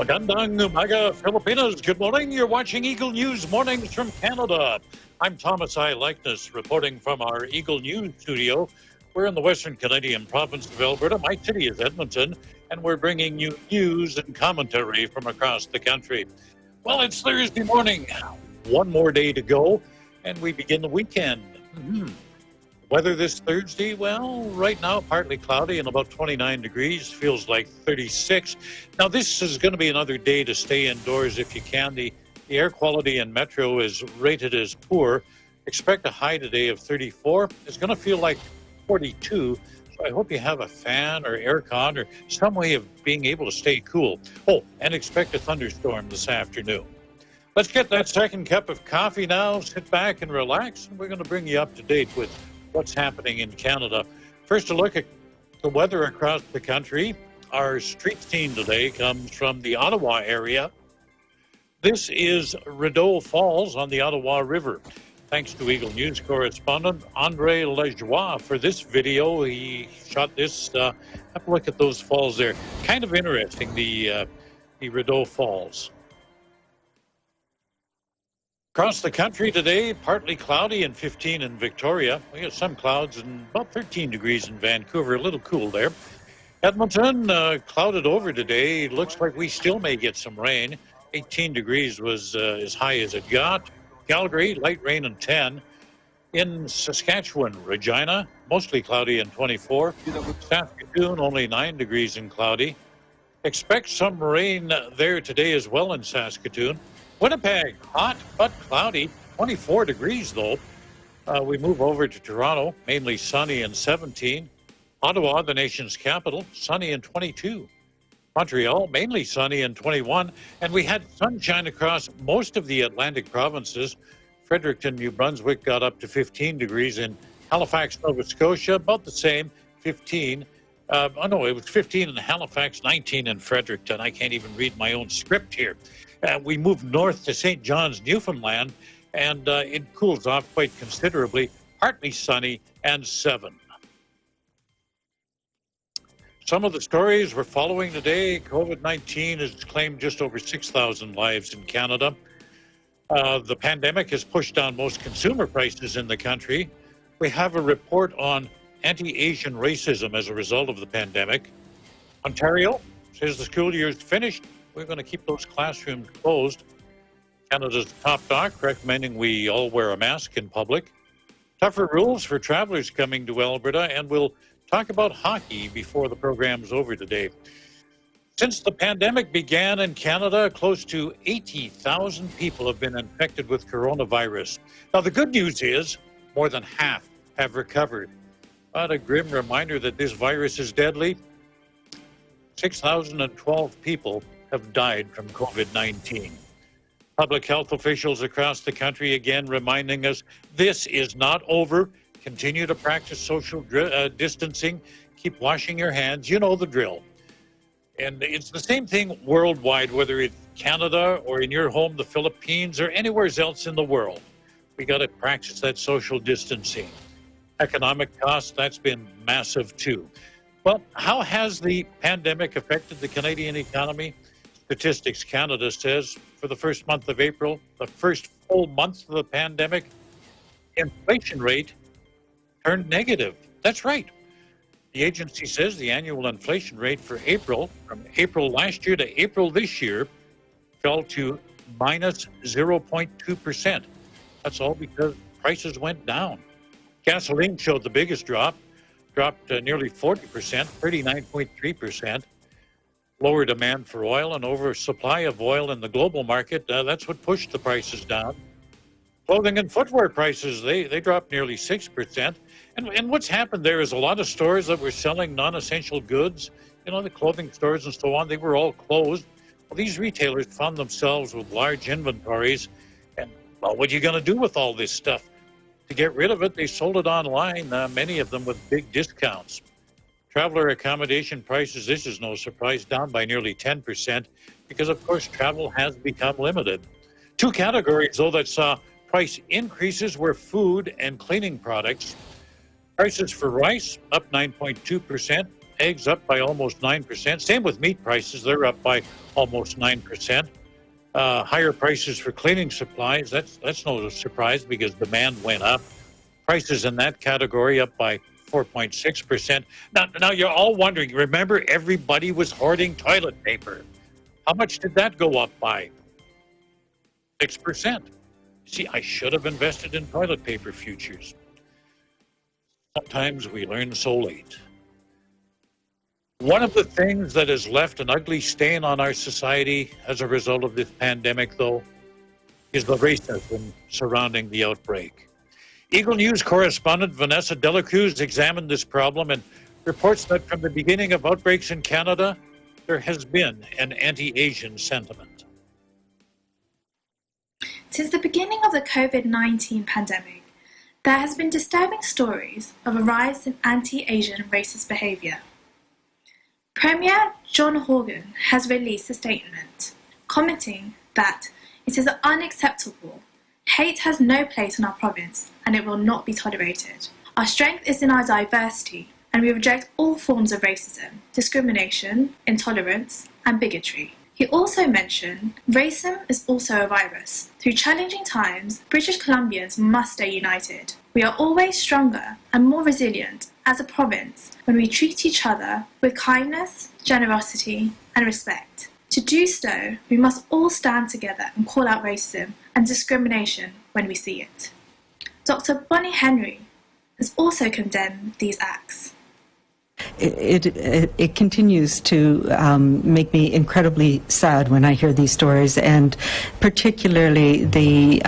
Magandang umaga, Filipinas. Good morning. You're watching Eagle News Mornings from Canada. I'm Thomas I. Likeness, reporting from our Eagle News studio. We're in the Western Canadian province of Alberta. My city is Edmonton, and we're bringing you news and commentary from across the country. Well, it's Thursday morning. One more day to go, and we begin the weekend. Weather this Thursday, well, right now partly cloudy and about 29 degrees, feels like 36. Now, this is going to be another day to stay indoors if you can. The air quality in Metro is rated as poor. Expect a high today of 34. It's going to feel like 42, so I hope you have a fan or air con or some way of being able to stay cool. Oh, and expect a thunderstorm this afternoon. Let's get that second cup of coffee now. Sit back and relax, and we're going to bring you up to date with what's happening in Canada. First, a look at the weather across the country. Our street scene today comes from the Ottawa area. This is Rideau Falls on the Ottawa River. Thanks to Eagle News correspondent Andre Lejoie for this video. He shot this. Have a look at those falls there. Kind of interesting, the Rideau Falls. Across the country today, partly cloudy and 15 in Victoria. We have some clouds and about 13 degrees in Vancouver, a little cool there. Edmonton, clouded over today. Looks like we still may get some rain. 18 degrees was as high as it got. Calgary, light rain and 10. In Saskatchewan, Regina, mostly cloudy and 24. Saskatoon, only 9 degrees and cloudy. Expect some rain there today as well in Saskatoon. Winnipeg, hot but cloudy, 24 degrees though. We move over to Toronto, mainly sunny and 17. Ottawa, the nation's capital, sunny and 22. Montreal, mainly sunny and 21. And we had sunshine across most of the Atlantic provinces. Fredericton, New Brunswick got up to 15 degrees. In Halifax, Nova Scotia, about the same, 15. It was 15 in Halifax, 19 in Fredericton. I can't even read my own script here. We moved north to St. John's, Newfoundland, and it cools off quite considerably, partly sunny and 7. Some of the stories we're following today, COVID-19 has claimed just over 6,000 lives in Canada. The pandemic has pushed down most consumer prices in the country. We have a report on anti-Asian racism as a result of the pandemic. Ontario says the school year is finished. We're going to keep those classrooms closed. Canada's top doc recommending we all wear a mask in public. Tougher rules for travelers coming to Alberta, and we'll talk about hockey before the program's over today. Since the pandemic began in Canada, close to 80,000 people have been infected with coronavirus. Now, the good news is more than half have recovered. But a grim reminder that this virus is deadly. 6,012 people have died from COVID-19. Public health officials across the country again reminding us this is not over. Continue to practice social distancing. Keep washing your hands. You know the drill. And it's the same thing worldwide, whether it's Canada or in your home, the Philippines, or anywhere else in the world. We got to practice that social distancing. Economic costs, that's been massive too. Well, how has the pandemic affected the Canadian economy? Statistics Canada says for the first month of April, the first full month of the pandemic, inflation rate turned negative. That's right. The agency says the annual inflation rate for April, from April last year to April this year, fell to minus 0.2%. That's all because prices went down. Gasoline showed the biggest drop, dropped nearly 40%, 39.3%. Lower demand for oil and oversupply of oil in the global market, that's what pushed the prices down. Clothing and footwear prices, they dropped nearly 6%. And what's happened there is a lot of stores that were selling non-essential goods, the clothing stores and so on, they were all closed. Well, these retailers found themselves with large inventories. And, well, what are you going to do with all this stuff? To get rid of it, they sold it online, many of them with big discounts. Traveler accommodation prices, this is no surprise, down by nearly 10% because, of course, travel has become limited. Two categories, though, that saw price increases were food and cleaning products. Prices for rice up 9.2%, eggs up by almost 9%. Same with meat prices. They're up by almost 9%. Higher prices for cleaning supplies. That's no surprise because demand went up. Prices in that category up by 4.6%. Now you're all wondering, remember everybody was hoarding toilet paper. How much did that go up by? 6%. See, I should have invested in toilet paper futures. Sometimes we learn so late. One of the things that has left an ugly stain on our society as a result of this pandemic, though, is the racism surrounding the outbreak. Eagle News correspondent Vanessa Delacruz examined this problem and reports that from the beginning of outbreaks in Canada, there has been an anti-Asian sentiment. Since the beginning of the COVID-19 pandemic, there has been disturbing stories of a rise in anti-Asian racist behaviour. Premier John Horgan has released a statement commenting that it is unacceptable. Hate has no place in our province and it will not be tolerated. Our strength is in our diversity and we reject all forms of racism, discrimination, intolerance and bigotry. He also mentioned racism is also a virus. Through challenging times, British Columbians must stay united. We are always stronger and more resilient as a province when we treat each other with kindness, generosity and respect. To do so, we must all stand together and call out racism and discrimination when we see it. Dr. Bonnie Henry has also condemned these acts. It continues to make me incredibly sad when I hear these stories, and particularly the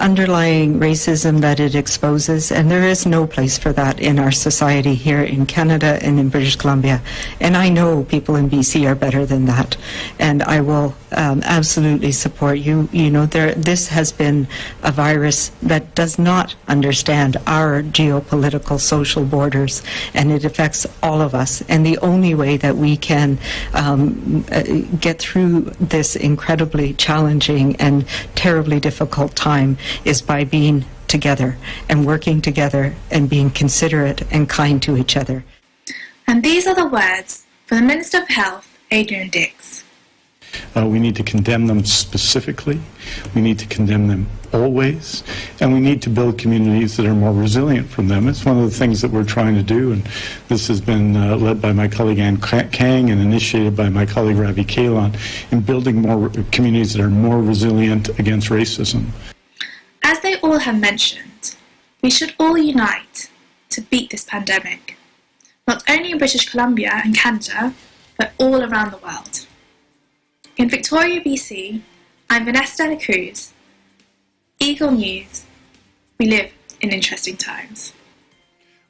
underlying racism that it exposes. And there is no place for that in our society here in Canada and in British Columbia. And I know people in BC are better than that, and I will absolutely support you. You know, this has been a virus that does not understand our geopolitical social borders, and it affects all of us. And the only way that we can get through this incredibly challenging and terribly difficult time is by being together and working together and being considerate and kind to each other. And these are the words from the Minister of Health, Adrian Dix. We need to condemn them specifically, we need to condemn them always, and we need to build communities that are more resilient from them. It's one of the things that we're trying to do, and this has been led by my colleague Ann Kang and initiated by my colleague Ravi Kalan in building more communities that are more resilient against racism. As they all have mentioned, we should all unite to beat this pandemic, not only in British Columbia and Canada, but all around the world. In Victoria, BC, I'm Vanessa Delacruz. Eagle News. We live in interesting times.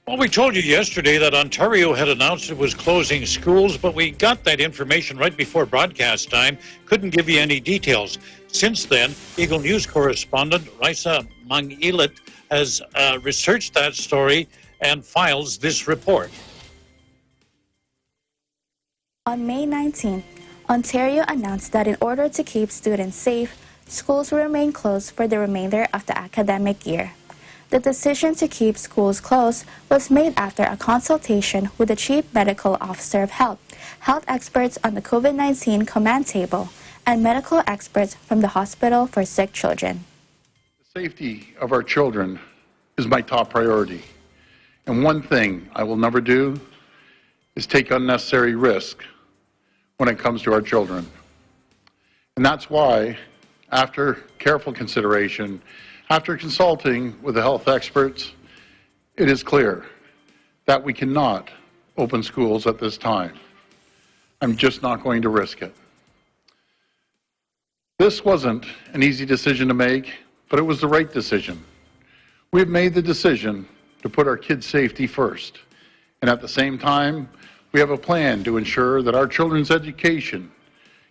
Well, we told you yesterday that Ontario had announced it was closing schools, but we got that information right before broadcast time. Couldn't give you any details. Since then, Eagle News correspondent Raisa Mangilit has researched that story and files this report. On May 19th, Ontario announced that in order to keep students safe, schools will remain closed for the remainder of the academic year. The decision to keep schools closed was made after a consultation with the Chief Medical Officer of Health, health experts on the COVID-19 command table, and medical experts from the Hospital for Sick Children. The safety of our children is my top priority. And one thing I will never do is take unnecessary risk when it comes to our children. And that's why, after careful consideration, after consulting with the health experts, it is clear that we cannot open schools at this time. I'm just not going to risk it. This wasn't an easy decision to make, but it was the right decision. We've made the decision to put our kids' safety first, and at the same time, we have a plan to ensure that our children's education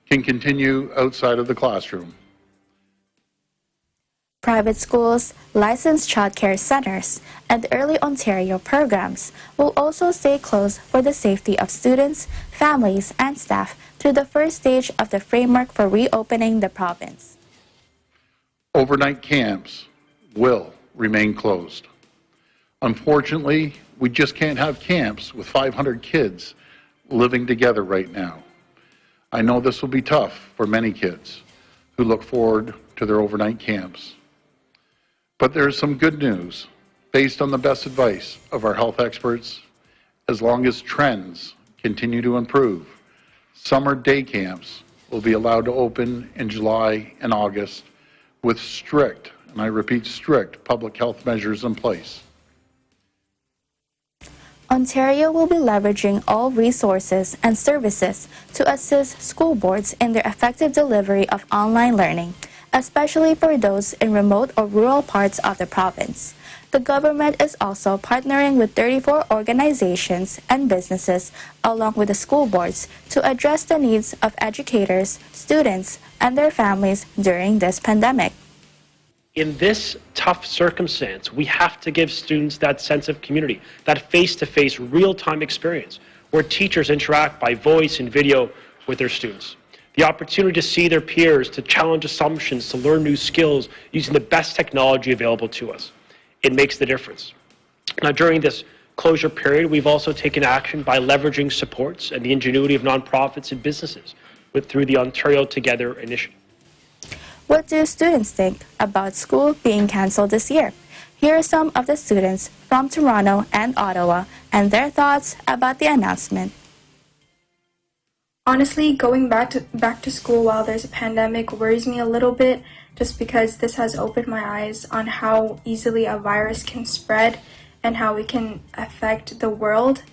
can continue outside of the classroom. Private schools, licensed childcare centers, and Early Ontario programs will also stay closed for the safety of students, families, and staff through the first stage of the framework for reopening the province. Overnight camps will remain closed. Unfortunately, we just can't have camps with 500 kids living together right now. I know this will be tough for many kids who look forward to their overnight camps. But there's some good news. Based on the best advice of our health experts, as long as trends continue to improve, summer day camps will be allowed to open in July and August with strict, and I repeat, strict public health measures in place. Ontario will be leveraging all resources and services to assist school boards in their effective delivery of online learning, especially for those in remote or rural parts of the province. The government is also partnering with 34 organizations and businesses, along with the school boards, to address the needs of educators, students, and their families during this pandemic. In this tough circumstance, we have to give students that sense of community, that face-to-face, real-time experience, where teachers interact by voice and video with their students. The opportunity to see their peers, to challenge assumptions, to learn new skills using the best technology available to us. It makes the difference. Now, during this closure period, we've also taken action by leveraging supports and the ingenuity of nonprofits and businesses through the Ontario Together initiative. What do students think about school being cancelled this year? Here are some of the students from Toronto and Ottawa and their thoughts about the announcement. Honestly, going back to school while there's a pandemic worries me a little bit, just because this has opened my eyes on how easily a virus can spread and how it can affect the world.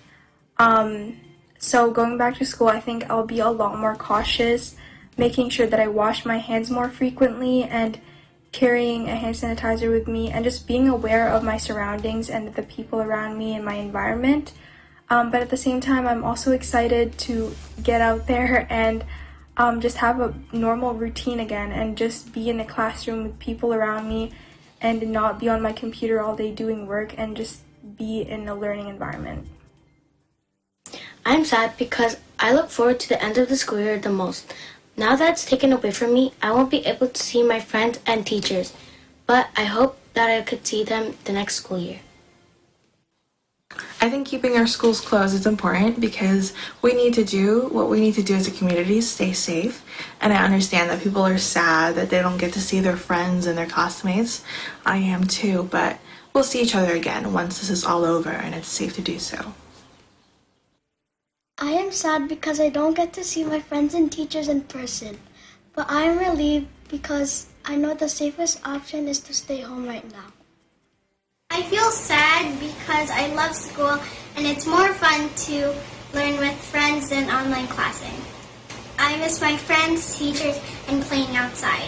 So going back to school, I think I'll be a lot more cautious, making sure that I wash my hands more frequently and carrying a hand sanitizer with me, and just being aware of my surroundings and the people around me and my environment. But at the same time, I'm also excited to get out there and just have a normal routine again and just be in a classroom with people around me and not be on my computer all day doing work and just be in a learning environment. I'm sad because I look forward to the end of the school year the most. Now that it's taken away from me, I won't be able to see my friends and teachers, but I hope that I could see them the next school year. I think keeping our schools closed is important because we need to do what we need to do as a community, stay safe. And I understand that people are sad that they don't get to see their friends and their classmates. I am too, but we'll see each other again once this is all over and it's safe to do so. I am sad because I don't get to see my friends and teachers in person, but I am relieved because I know the safest option is to stay home right now. I feel sad because I love school and it's more fun to learn with friends than online classing. I miss my friends, teachers, and playing outside.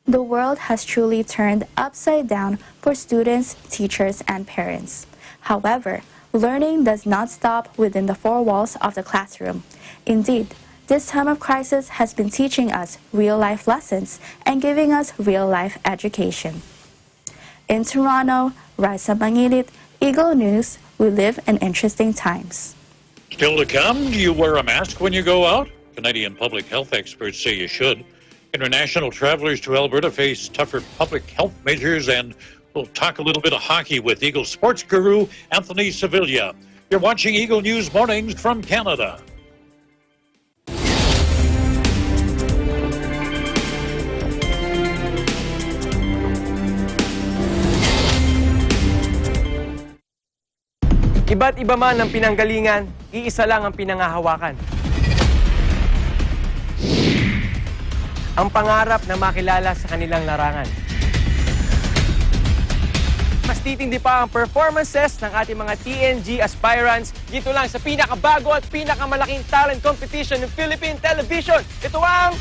The world has truly turned upside down for students, teachers, and parents. However, learning does not stop within the four walls of the classroom. Indeed, this time of crisis has been teaching us real-life lessons and giving us real-life education. In Toronto, Raisa Mangilit, Eagle News, we live in interesting times. Still to come, do you wear a mask when you go out? Canadian public health experts say you should. International travelers to Alberta face tougher public health measures, and we'll talk a little bit of hockey with Eagle sports guru Anthony Sevilla. You're watching Eagle News Mornings from Canada. Iba't iba man ang pinanggalingan, iisa lang ang pinangahawakan. Ang pangarap na makilala sa kanilang larangan. Mas titindi pa ang performances ng ating mga TNG aspirants dito lang sa pinakabago at pinakamalaking talent competition ng Philippine Television. Ito ang...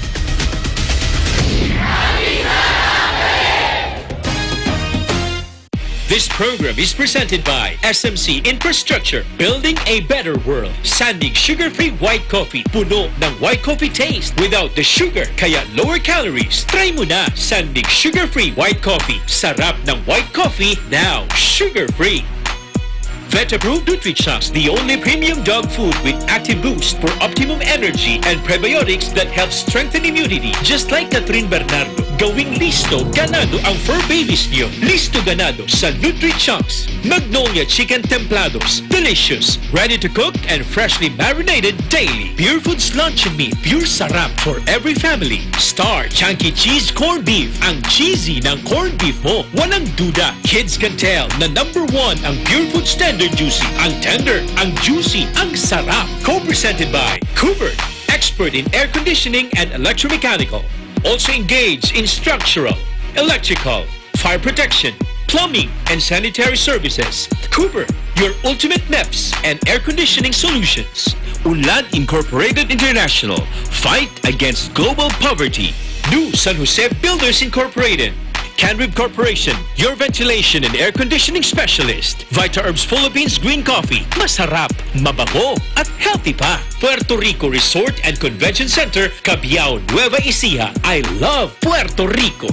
This program is presented by SMC Infrastructure Building a Better World. Sanding sugar-free white coffee. Puno ng white coffee taste without the sugar, kaya lower calories. Try mo na Sanding sugar-free white coffee. Sarap ng white coffee, now sugar-free. Vet-approved NutriChoice, the only premium dog food with active boost for optimum energy and prebiotics that help strengthen immunity, just like Catherine Bernardo. Gawing listo ganado ang fur babies niyo. Listo ganado sa Nutri-Chunks. Magnolia Chicken Templados. Delicious, ready to cook and freshly marinated daily. PUREFOODS Luncheon Meat. Pure sarap for every family. Star Chunky Cheese Corned Beef. Ang cheesy ng corned beef mo. Walang duda. Kids can tell na #1 ang PUREFOODS Tender Juicy. Ang tender, ang juicy, ang sarap. Co-presented by Cooper, expert in air conditioning and electromechanical. Also engaged in structural, electrical, fire protection, plumbing, and sanitary services. Cooper, your ultimate MEPS and air conditioning solutions. Unlad Incorporated International, fight against global poverty. New San Jose Builders Incorporated. Canrib Corporation, your ventilation and air conditioning specialist. Vita Herbs Philippines Green Coffee. Masarap, mabango, at healthy pa. Puerto Rico Resort and Convention Center, Cabiao, Nueva Ecija. I love Puerto Rico.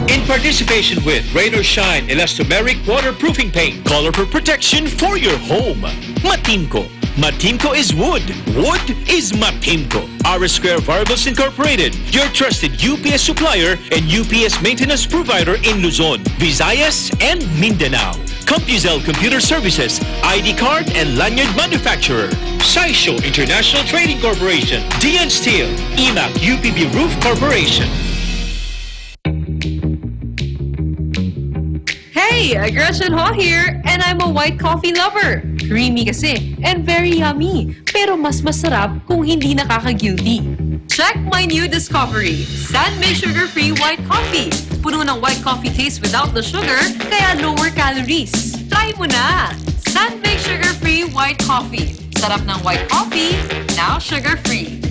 In participation with Rain or Shine Elastomeric Waterproofing Paint, colorful protection for your home. Matimco. Matimco is wood. Wood is Matimco. R Square Variables Incorporated, your trusted UPS supplier and UPS maintenance provider in Luzon, Visayas, and Mindanao. CompuZell Computer Services, ID card and lanyard manufacturer. Saisho International Trading Corporation, DN Steel, EMAC UPB Roof Corporation. Hey, Gretchen Ho here, and I'm a white coffee lover. Creamy kasi, and very yummy. Pero mas masarap kung hindi nakaka-guilty. Check my new discovery, San-Made Sugar-Free White Coffee. Puno ng white coffee taste without the sugar, kaya lower calories. Try mo na! San-Made Sugar-Free White Coffee. Sarap ng white coffee, now sugar-free.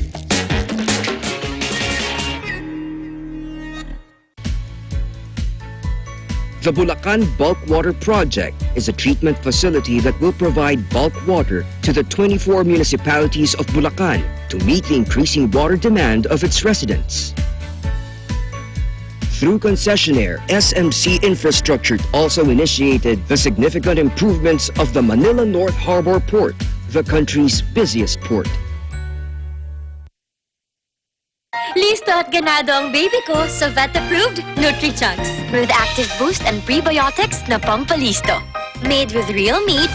The Bulacan Bulk Water Project is a treatment facility that will provide bulk water to the 24 municipalities of Bulacan to meet the increasing water demand of its residents. Through concessionaire, SMC Infrastructure also initiated the significant improvements of the Manila North Harbor Port, the country's busiest port. Listo at ganado ang baby ko sa vet-approved Nutri-Chunks with active boost and prebiotics na pampalisto. Made with real meat,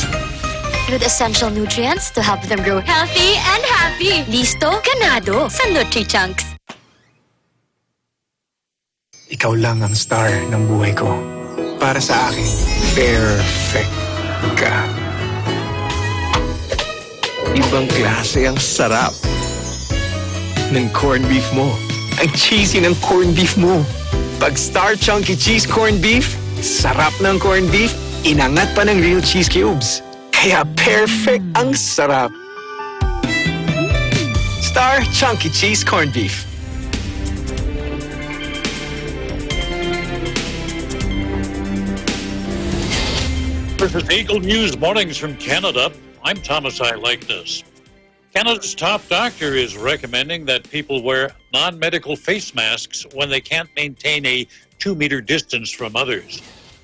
with essential nutrients to help them grow healthy and happy. Listo, ganado sa Nutri-Chunks. Ikaw lang ang star ng buhay ko. Para sa akin, perfect ka. Ibang klase ang sarap ng corned beef mo. Ang cheesy ng corned beef mo. Pag Star Chunky Cheese Corned Beef, sarap ng corned beef, inangat pa ng real cheese cubes. Kaya perfect ang sarap. Star Chunky Cheese Corned Beef. This is Eagle News Mornings from Canada. I'm Thomas I. Like This. Canada's top doctor is recommending that people wear non-medical face masks when they can't maintain a 2-meter distance from others.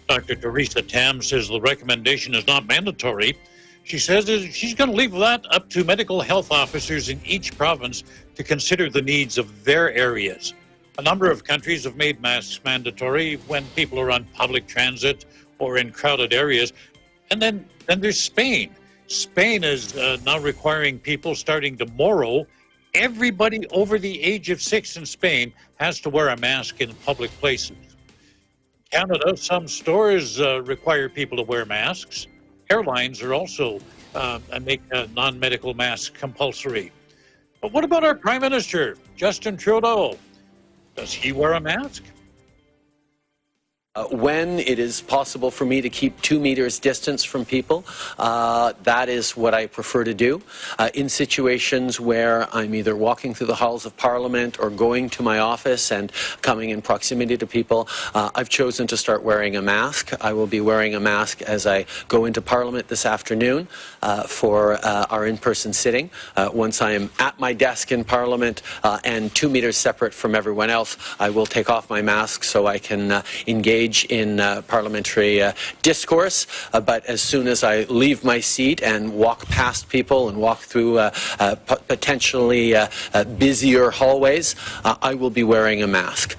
Dr. Teresa Tam says the recommendation is not mandatory. She says she's going to leave that up to medical health officers in each province to consider the needs of their areas. A number of countries have made masks mandatory when people are on public transit or in crowded areas. And then there's Spain. Spain is now requiring people starting tomorrow. Everybody over the age of 6 in Spain has to wear a mask in public places. Canada, some stores require people to wear masks. Airlines are also make non-medical masks compulsory. But what about our Prime Minister, Justin Trudeau? Does he wear a mask? When it is possible for me to keep 2 meters distance from people, that is what I prefer to do. In situations where I'm either walking through the halls of Parliament or going to my office and coming in proximity to people, I've chosen to start wearing a mask. I will be wearing a mask as I go into Parliament this afternoon for our in-person sitting. Once I am at my desk in Parliament and 2 meters separate from everyone else, I will take off my mask so I can engage in parliamentary discourse, but as soon as I leave my seat and walk past people and walk through potentially busier hallways, I will be wearing a mask.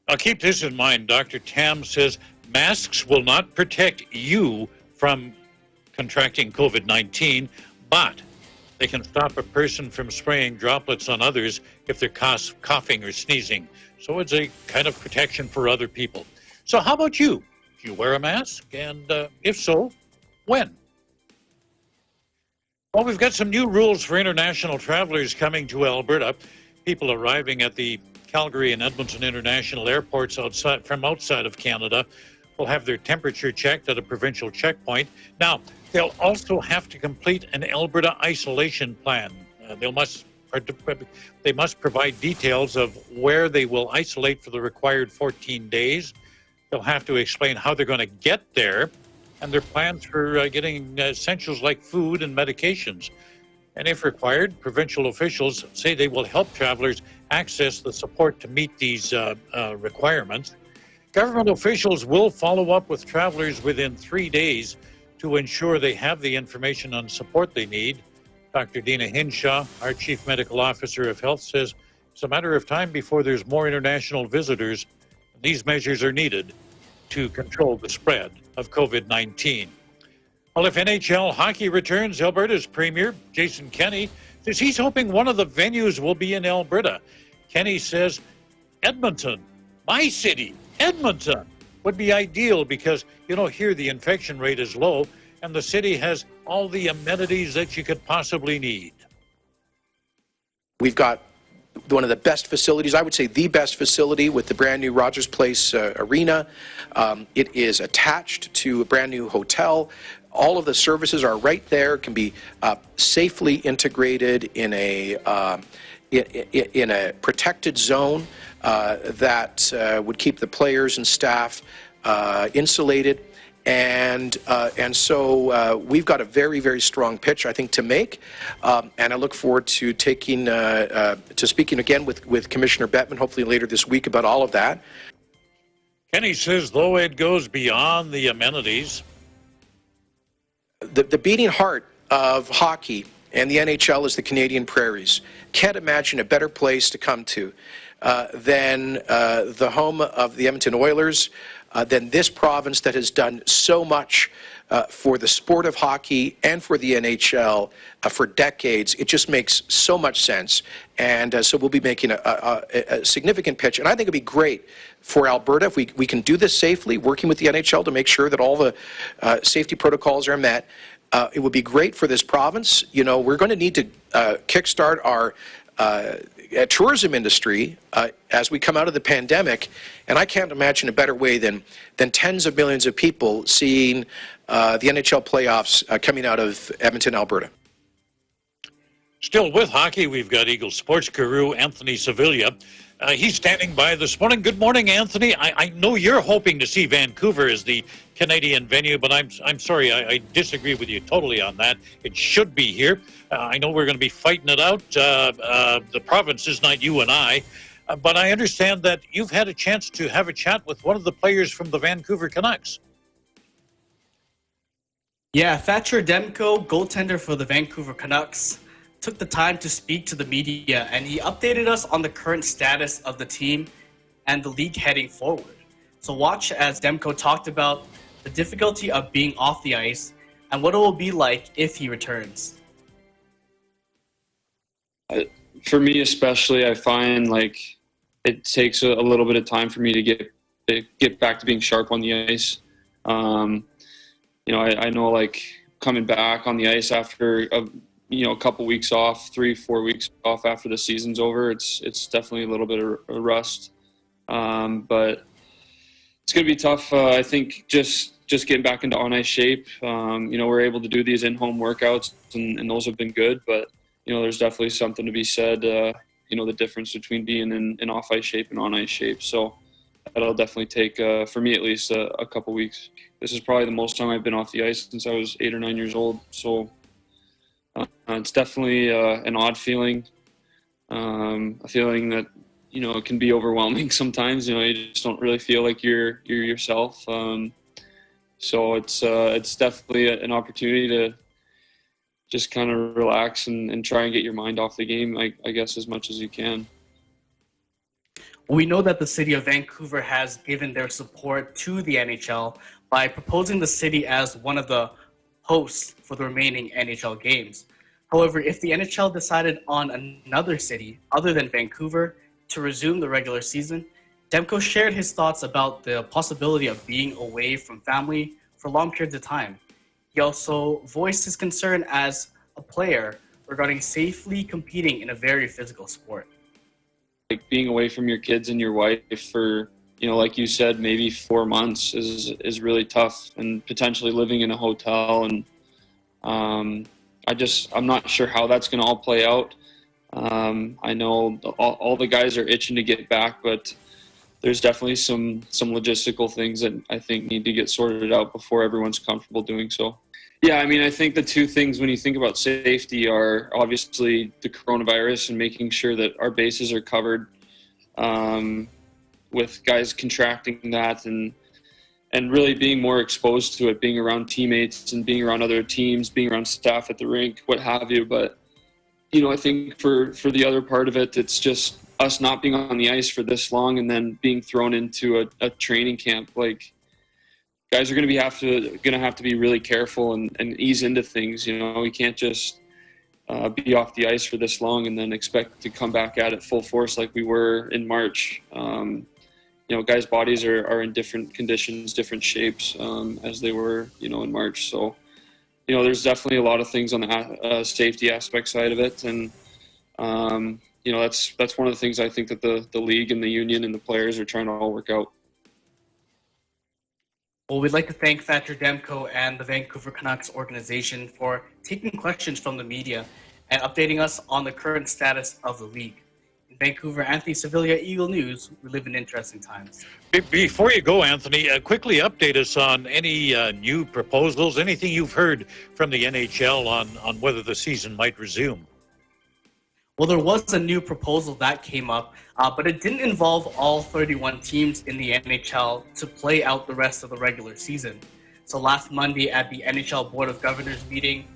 Now keep this in mind. Dr. Tam says masks will not protect you from contracting COVID-19, but they can stop a person from spraying droplets on others if they're coughing or sneezing. So it's a kind of protection for other people. So how about you? Do you wear a mask? And if so, when? Well, we've got some new rules for international travelers coming to Alberta. People arriving at the Calgary and Edmonton international airports from outside of Canada will have their temperature checked at a provincial checkpoint. Now, they'll also have to complete an Alberta isolation plan. They must provide details of where they will isolate for the required 14 days. They'll have to explain how they're going to get there and their plans for getting essentials like food and medications. And if required, provincial officials say they will help travelers access the support to meet these requirements. Government officials will follow up with travelers within 3 days to ensure they have the information and support they need. Dr. Dina Hinshaw, our Chief Medical Officer of Health, says it's a matter of time before there's more international visitors. These measures are needed to control the spread of COVID-19. Well, if NHL hockey returns, Alberta's Premier, Jason Kenney, says he's hoping one of the venues will be in Alberta. Kenney says Edmonton, my city, Edmonton, would be ideal because, you know, here the infection rate is low and the city has all the amenities that you could possibly need. We've got one of the best facilities, I would say the best facility, with the brand new Rogers Place Arena. It is attached to a brand new hotel. All of the services are right there, can be safely integrated in a protected zone that would keep the players and staff insulated. And so we've got a very, very strong pitch, I think, to make. And I look forward to speaking again with Commissioner Bettman, hopefully later this week, about all of that. Kenney says, though it goes beyond the amenities, the beating heart of hockey and the NHL is the Canadian prairies. Can't imagine a better place to come to than the home of the Edmonton Oilers, than this province that has done so much for the sport of hockey and for the NHL for decades. It just makes so much sense. And so we'll be making a significant pitch. And I think it'd be great for Alberta if we can do this safely, working with the NHL to make sure that all the safety protocols are met. It would be great for this province. You know, we're going to need to kickstart our tourism industry as we come out of the pandemic, and I can't imagine a better way than tens of millions of people seeing the NHL playoffs coming out of Edmonton, Alberta. Still with hockey, we've got Eagle sports guru Anthony Sevilla. He's standing by this morning. Good morning, Anthony. I know you're hoping to see Vancouver as the Canadian venue, but I'm sorry, I disagree with you totally on that. It should be here. I know we're going to be fighting it out. The province is not you and I, but I understand that you've had a chance to have a chat with one of the players from the Vancouver Canucks. Yeah, Thatcher Demko, goaltender for the Vancouver Canucks, took the time to speak to the media, and he updated us on the current status of the team and the league heading forward. So watch as Demko talked about the difficulty of being off the ice and what it will be like if he returns. For me especially, I find like it takes a little bit of time for me to get back to being sharp on the ice. You know, I know like coming back on the ice after a couple weeks off, 3-4 weeks off after the season's over, it's definitely a little bit of a rust. But It's going to be tough. I think just getting back into on-ice shape. We're able to do these in-home workouts, and those have been good. But there's definitely something to be said. The difference between being in off-ice shape and on-ice shape. So that'll definitely take, for me at least, a couple weeks. This is probably the most time I've been off the ice since I was 8 or 9 years old. So it's definitely an odd feeling. A feeling that it can be overwhelming sometimes. You just don't really feel like you're yourself. So it's definitely an opportunity to just kind of relax and try and get your mind off the game, I guess, as much as you can. We know that the city of Vancouver has given their support to the NHL by proposing the city as one of the hosts for the remaining NHL games. However, if the NHL decided on another city other than Vancouver to resume the regular season, Demko shared his thoughts about the possibility of being away from family for long periods of time. He also voiced his concern as a player regarding safely competing in a very physical sport. Like being away from your kids and your wife for, like you said, maybe 4 months is really tough, and potentially living in a hotel. And I'm not sure how that's going to all play out. I know all the guys are itching to get back, but there's definitely some logistical things that I think need to get sorted out before everyone's comfortable doing so. Yeah, I think the two things when you think about safety are obviously the coronavirus and making sure that our bases are covered with guys contracting that and really being more exposed to it, being around teammates and being around other teams, being around staff at the rink, what have you. But, I think for the other part of it, it's just us not being on the ice for this long and then being thrown into a training camp. Like, guys are going to have to be really careful and ease into things. We can't just be off the ice for this long and then expect to come back at it full force like we were in March. Guys' bodies are in different conditions, different shapes as they were, in March. So, there's definitely a lot of things on the safety aspect side of it, and that's one of the things I think that the league and the union and the players are trying to all work out. Well, we'd like to thank Thatcher Demko and the Vancouver Canucks organization for taking questions from the media and updating us on the current status of the league. In Vancouver, Anthony Sevilla, Eagle News, we live in interesting times. Before you go, Anthony, quickly update us on any new proposals, anything you've heard from the NHL on whether the season might resume. Well, there was a new proposal that came up, but it didn't involve all 31 teams in the NHL to play out the rest of the regular season. So last Monday at the NHL Board of Governors meeting,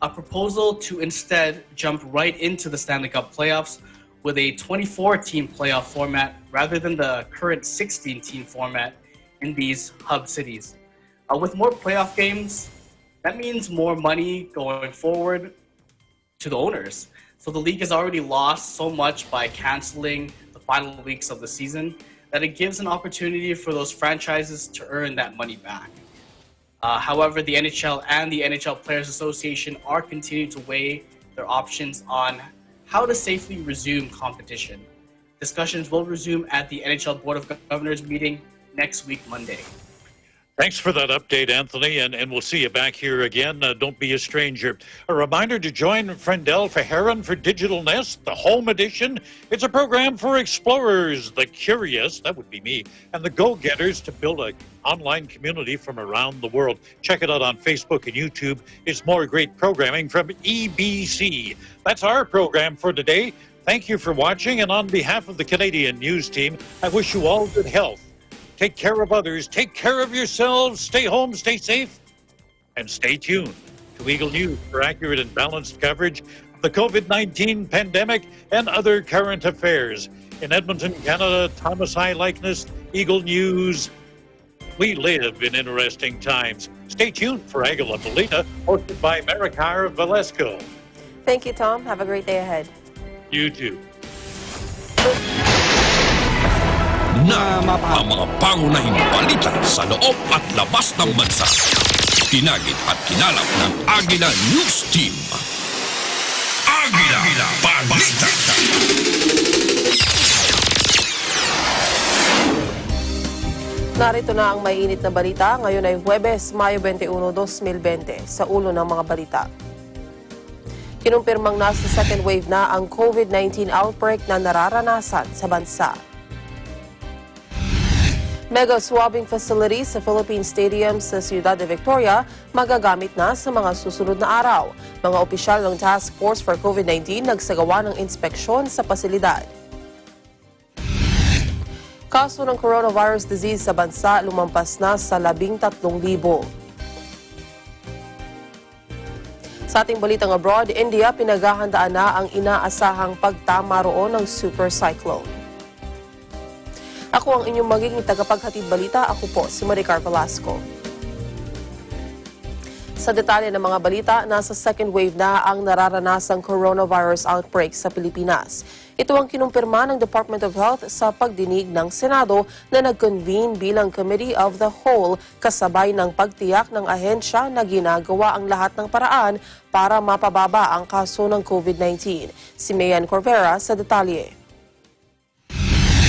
a proposal to instead jump right into the Stanley Cup playoffs with a 24-team playoff format rather than the current 16-team format in these hub cities. With more playoff games, that means more money going forward to the owners. So the league has already lost so much by canceling the final weeks of the season that it gives an opportunity for those franchises to earn that money back. However, the NHL and the NHL Players Association are continuing to weigh their options on how to safely resume competition. Discussions will resume at the NHL Board of Governors meeting next week, Monday. Thanks for that update, Anthony, and we'll see you back here again. Don't be a stranger. A reminder to join Frendel Verheeren for Digital Nest, the home edition. It's a program for explorers, the curious, that would be me, and the go-getters to build an online community from around the world. Check it out on Facebook and YouTube. It's more great programming from EBC. That's our program for today. Thank you for watching, and on behalf of the Canadian News team, I wish you all good health. Take care of others, take care of yourselves, stay home, stay safe, and stay tuned to Eagle News for accurate and balanced coverage of the COVID-19 pandemic and other current affairs. In Edmonton, Canada, Thomas I. Likeness, Eagle News. We live in interesting times. Stay tuned for Agala Bolita, hosted by Maricar Velasco. Thank you, Tom. Have a great day ahead. You too. Na ang mga pangunahing balita sa loob at labas ng bansa. Tinagit at kinalap ng Agila News Team. Agila Balita. Narito na ang mainit na balita. Ngayon ay Huwebes, Mayo 21, 2020. Sa ulo ng mga balita. Kinumpirmang nasa second wave na ang COVID-19 outbreak na nararanasan sa bansa. Mega swabbing facility sa Philippine Stadium sa Ciudad de Victoria magagamit na sa mga susunod na araw. Mga opisyal ng Task Force for COVID-19 nagsagawa ng inspeksyon sa pasilidad. Kaso ng coronavirus disease sa bansa lumampas na sa 13,000. Sa ating balitang abroad, India pinaghahandaan na ang inaasahang pagtama roon ng super cyclone. Ako ang inyong magiging tagapaghatid balita. Ako po si Maricar Velasco. Sa detalye ng mga balita, nasa second wave na ang nararanasang coronavirus outbreak sa Pilipinas. Ito ang kinumpirma ng Department of Health sa pagdinig ng Senado na nag-convene bilang Committee of the Whole kasabay ng pagtiyak ng ahensya na ginagawa ang lahat ng paraan para mapababa ang kaso ng COVID-19. Si Mayan Corvera sa detalye.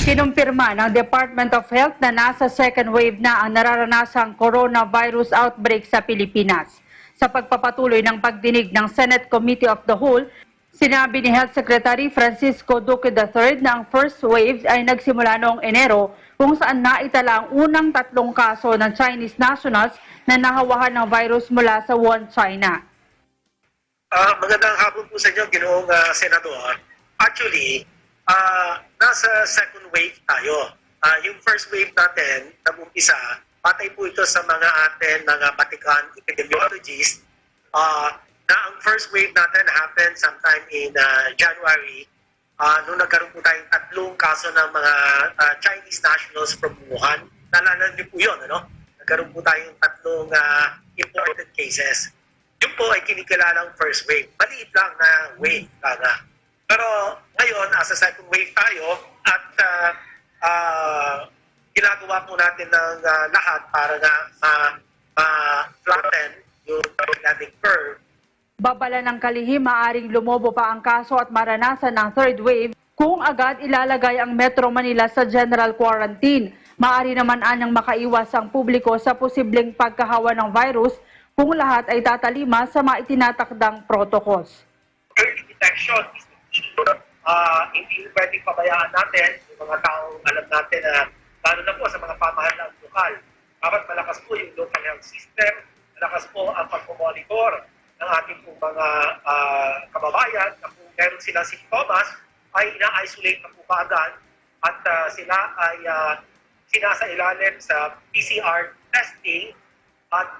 Kinumpirma ng Department of Health na nasa second wave na ang nararanasang coronavirus outbreak sa Pilipinas. Sa pagpapatuloy ng pagdinig ng Senate Committee of the Whole, sinabi ni Health Secretary Francisco Duque III na ang first wave ay nagsimula noong Enero kung saan naitala ang unang 3 kaso ng Chinese nationals na nahawahan ng virus mula sa Wuhan, China. Magandang hapon po sa inyo, Ginoong Senador. Actually, nasa second wave tayo. Yung first wave natin, nag-umpisa, patay po ito sa mga atin, mga batikan epidemiologists, na ang first wave natin happened sometime in January, nung nagkaroon po tayong 3 kaso ng mga Chinese nationals from Wuhan. Nalala niyo po yun, ano? Nagkaroon po tayong 3 imported cases. Yun po ay kinikilalang first wave. Maliit lang na wave nga. Pero ngayon, as a second wave tayo at ginagawa po natin ng lahat para na ma-flatten yung pandemic curve. Babala ng kalihim, maaring lumobo pa ang kaso at maranasan ng third wave kung agad ilalagay ang Metro Manila sa general quarantine. Maari naman anyang makaiwas ang publiko sa posibleng pagkahawa ng virus kung lahat ay tatalima sa mga itinatakdang protocols. Early detection is the key. Hindi pwedeng pabayaan natin yung mga taong alam natin na lalo na po sa mga pamahalaan lokal. Dapat malakas po yung local health system, malakas po ang pagmonitor ng ating po mga kababayan na kung meron silang simptomas ay ina-isolate na po kaagad at sila ay sinasailalim sa PCR testing at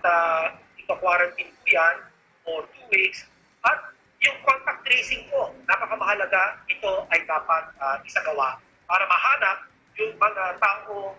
ito-quarantine po yan for 2 weeks. At yung contact tracing po, napakamahalaga, ito ay dapat isagawa para mahanap yung mga taong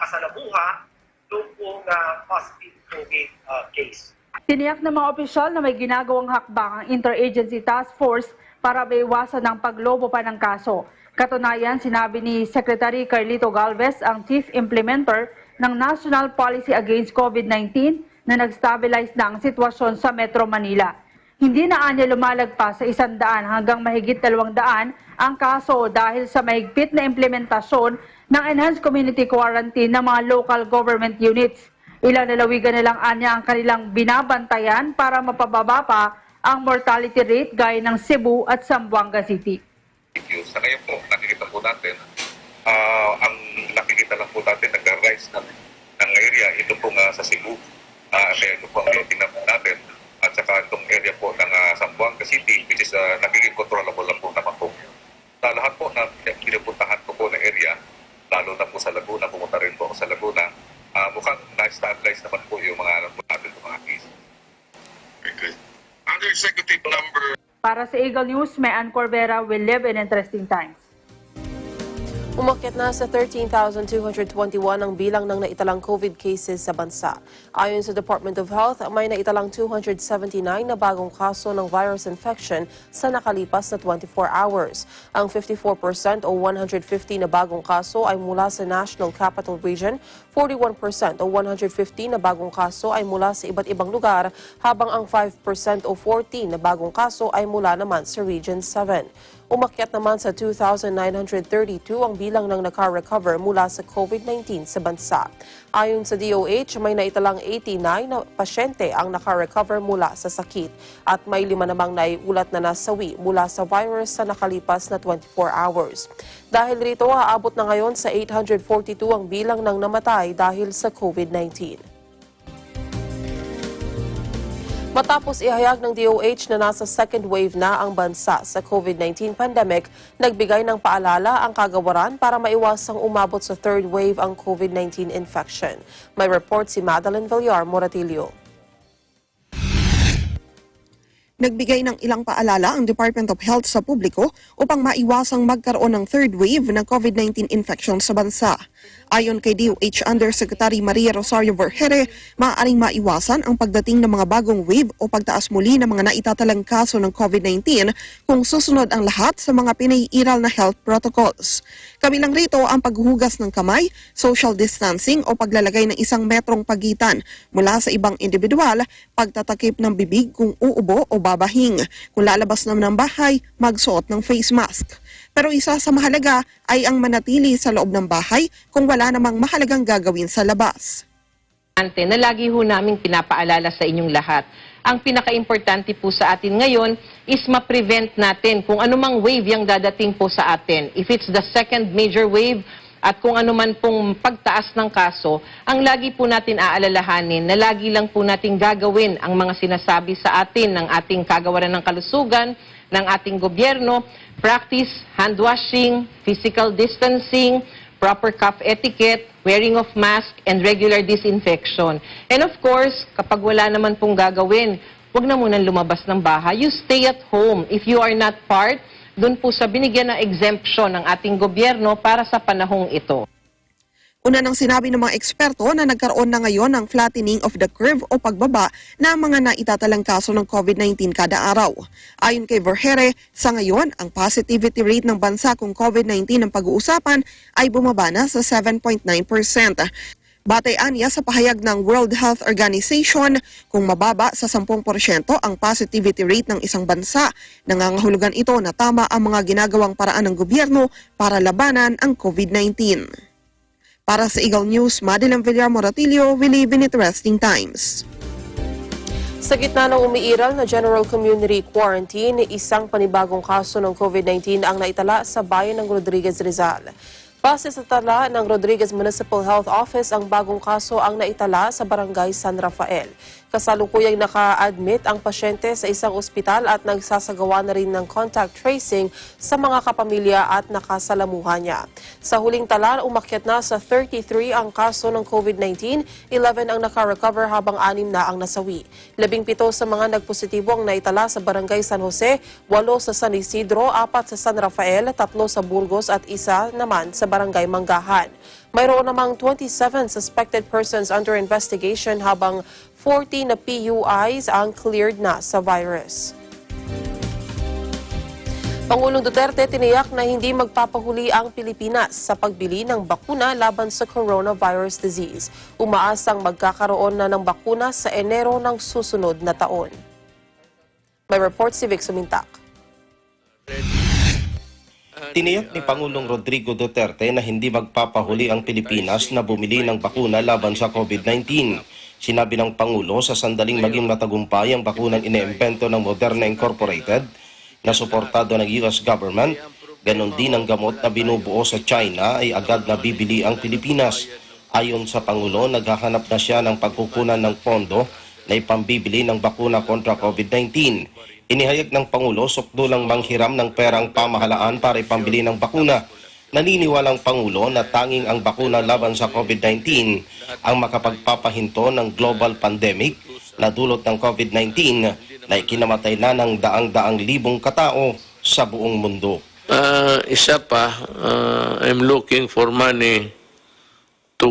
kasalamuha doon pong positive COVID case. Tiniyak ng mga opisyal na may ginagawang hakbang ang Interagency Task Force para maiwasan ang paglobo pa ng kaso. Katunayan, sinabi ni Secretary Carlito Galvez, ang Chief Implementer ng National Policy Against COVID-19, na nag-stabilize na ang sitwasyon sa Metro Manila. Hindi na anya lumalagpas sa 100 hanggang mahigit 200 ang kaso dahil sa mahigpit na implementasyon ng enhanced community quarantine ng mga local government units. Ilang lalawigan na lang anya ang kanilang binabantayan para mapababa pa ang mortality rate gaya ng Cebu at Zamboanga City. Sa ngayon po, nakikita po natin, ang nakikita lang po natin nag-rise ng area, ito po sa Cebu. Kaya ito po ang pinapos natin. At saka itong area po ng Zamboanga City, which is nagiging controllable lang po naman po. Sa lahat po na pinupuntahan ko po na area, lalo na po sa Laguna, pumunta rin po ako sa Laguna, mukhang na-stabilize naman po yung mga natin po mga cases. Very good. Underexecutive number. Para sa Eagle News, Mayan Corvera will live in interesting times. Umakyat na sa 13,221 ang bilang ng naitalang COVID cases sa bansa. Ayon sa Department of Health, may naitalang 279 na bagong kaso ng virus infection sa nakalipas na 24 hours. Ang 54% o 150 na bagong kaso ay mula sa National Capital Region, 41% o 150 na bagong kaso ay mula sa iba't ibang lugar, habang ang 5% o 14 na bagong kaso ay mula naman sa Region 7. Umakyat naman sa 2,932 ang bilang ng naka-recover mula sa COVID-19 sa bansa. Ayon sa DOH, may naitalang 89 na pasyente ang naka-recover mula sa sakit at may 5 namang naiulat na nasawi mula sa virus sa nakalipas na 24 hours. Dahil rito, aabot na ngayon sa 842 ang bilang ng namatay dahil sa COVID-19. Matapos ihayag ng DOH na nasa second wave na ang bansa sa COVID-19 pandemic, nagbigay ng paalala ang kagawaran para maiwasang umabot sa third wave ang COVID-19 infection. May report si Madeline Villar Moratillo. Nagbigay ng ilang paalala ang Department of Health sa publiko upang maiwasang magkaroon ng third wave ng COVID-19 infection sa bansa. Ayon kay DOH Undersecretary Maria Rosario Vergere, maaaring maiwasan ang pagdating ng mga bagong wave o pagtaas muli ng mga naitatalang kaso ng COVID-19 kung susunod ang lahat sa mga pinaiiral na health protocols. Kabilang rito ang paghuhugas ng kamay, social distancing o paglalagay ng 1 metrong pagitan mula sa ibang individual, pagtatakip ng bibig kung uubo o babahing. Kung lalabas naman ng bahay, magsuot ng face mask. Pero isa sa mahalaga ay ang manatili sa loob ng bahay kung wala namang mahalagang gagawin sa labas. Na lagi ho naming pinapaalala sa inyong lahat. Ang pinaka-importante po sa atin ngayon is ma-prevent natin kung anumang wave yung dadating po sa atin. If it's the second major wave at kung anuman pong pagtaas ng kaso, ang lagi po natin aalalahanin na lagi lang po natin gagawin ang mga sinasabi sa atin ng ating kagawaran ng kalusugan, ng ating gobyerno, practice hand washing, physical distancing, proper cough etiquette, wearing of mask, and regular disinfection. And of course, kapag wala naman pong gagawin, huwag na munang lumabas ng bahay. You stay at home. If you are not part, dun po sa binigyan ng exemption ng ating gobyerno para sa panahong ito. Una nang sinabi ng mga eksperto na nagkaroon na ngayon ng flattening of the curve o pagbaba na mga naitatalang kaso ng COVID-19 kada araw. Ayon kay Vergere, sa ngayon, ang positivity rate ng bansa kung COVID-19 ang pag-uusapan ay bumaba na sa 7.9%. Batayan niya sa pahayag ng World Health Organization, kung mababa sa 10% ang positivity rate ng isang bansa, nangangahulugan ito na tama ang mga ginagawang paraan ng gobyerno para labanan ang COVID-19. Para sa Eagle News, Madeline Villar Moratillo, we live in interesting times. Sa gitna ng umiiral na general community quarantine, isang panibagong kaso ng COVID-19 ang naitala sa bayan ng Rodriguez, Rizal. Base sa tala ng Rodriguez Municipal Health Office, ang bagong kaso ang naitala sa barangay San Rafael. Kasalukuyang naka-admit ang pasyente sa isang ospital at nagsasagawa na rin ng contact tracing sa mga kapamilya at nakasalamuhan niya. Sa huling tala, umakyat na sa 33 ang kaso ng COVID-19, 11 ang naka-recover habang 6 na ang nasawi. 17 sa mga nagpositibo ang naitala sa barangay San Jose, 8 sa San Isidro, 4 sa San Rafael, 3 sa Burgos at 1 naman sa barangay Manggahan. Mayroon namang 27 suspected persons under investigation habang 40 na PUIs ang cleared na sa virus. Pangulong Duterte tiniyak na hindi magpapahuli ang Pilipinas sa pagbili ng bakuna laban sa coronavirus disease. Umaasang magkakaroon na ng bakuna sa Enero ng susunod na taon. May report si Vic Sumintak. Tiniyak ni Pangulong Rodrigo Duterte na hindi magpapahuli ang Pilipinas na bumili ng bakuna laban sa COVID-19. Sinabi ng Pangulo sa sandaling maging matagumpay ang bakunang iniimbento ng Moderna Incorporated na suportado ng US government, ganon din ang gamot na binubuo sa China ay agad na bibili ang Pilipinas. Ayon sa Pangulo, naghahanap na siya ng pagkukunan ng pondo na ipambibili ng bakuna kontra COVID-19. Inihayag ng Pangulo, sukdulang manghiram ng perang pamahalaan para ipambili ng bakuna. Naniniwalang Pangulo na tanging ang bakuna laban sa COVID-19 ang makapagpapahinto ng global pandemic na dulot ng COVID-19 na ikinamatay na ng daang-daang libong katao sa buong mundo. Isa pa, I'm looking for money to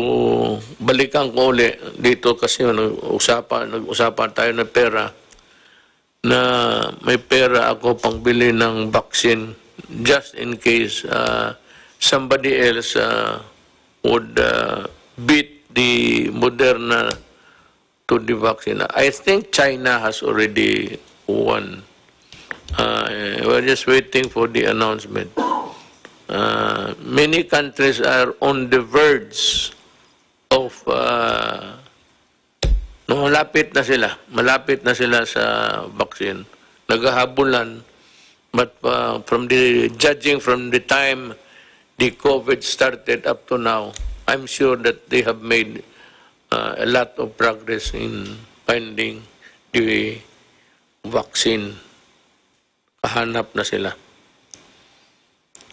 balikan ko ulit dito kasi nag-usapan tayo ng pera na may pera ako pangbili ng vaccine just in case somebody else would beat the Moderna to the vaccine. I think China has already won. We're just waiting for the announcement. Many countries are on the verge of malapit na sila sa vaccine. Naghahabulan, but judging from the time the COVID started up to now, I'm sure that they have made a lot of progress in finding the vaccine. Kahanap na sila.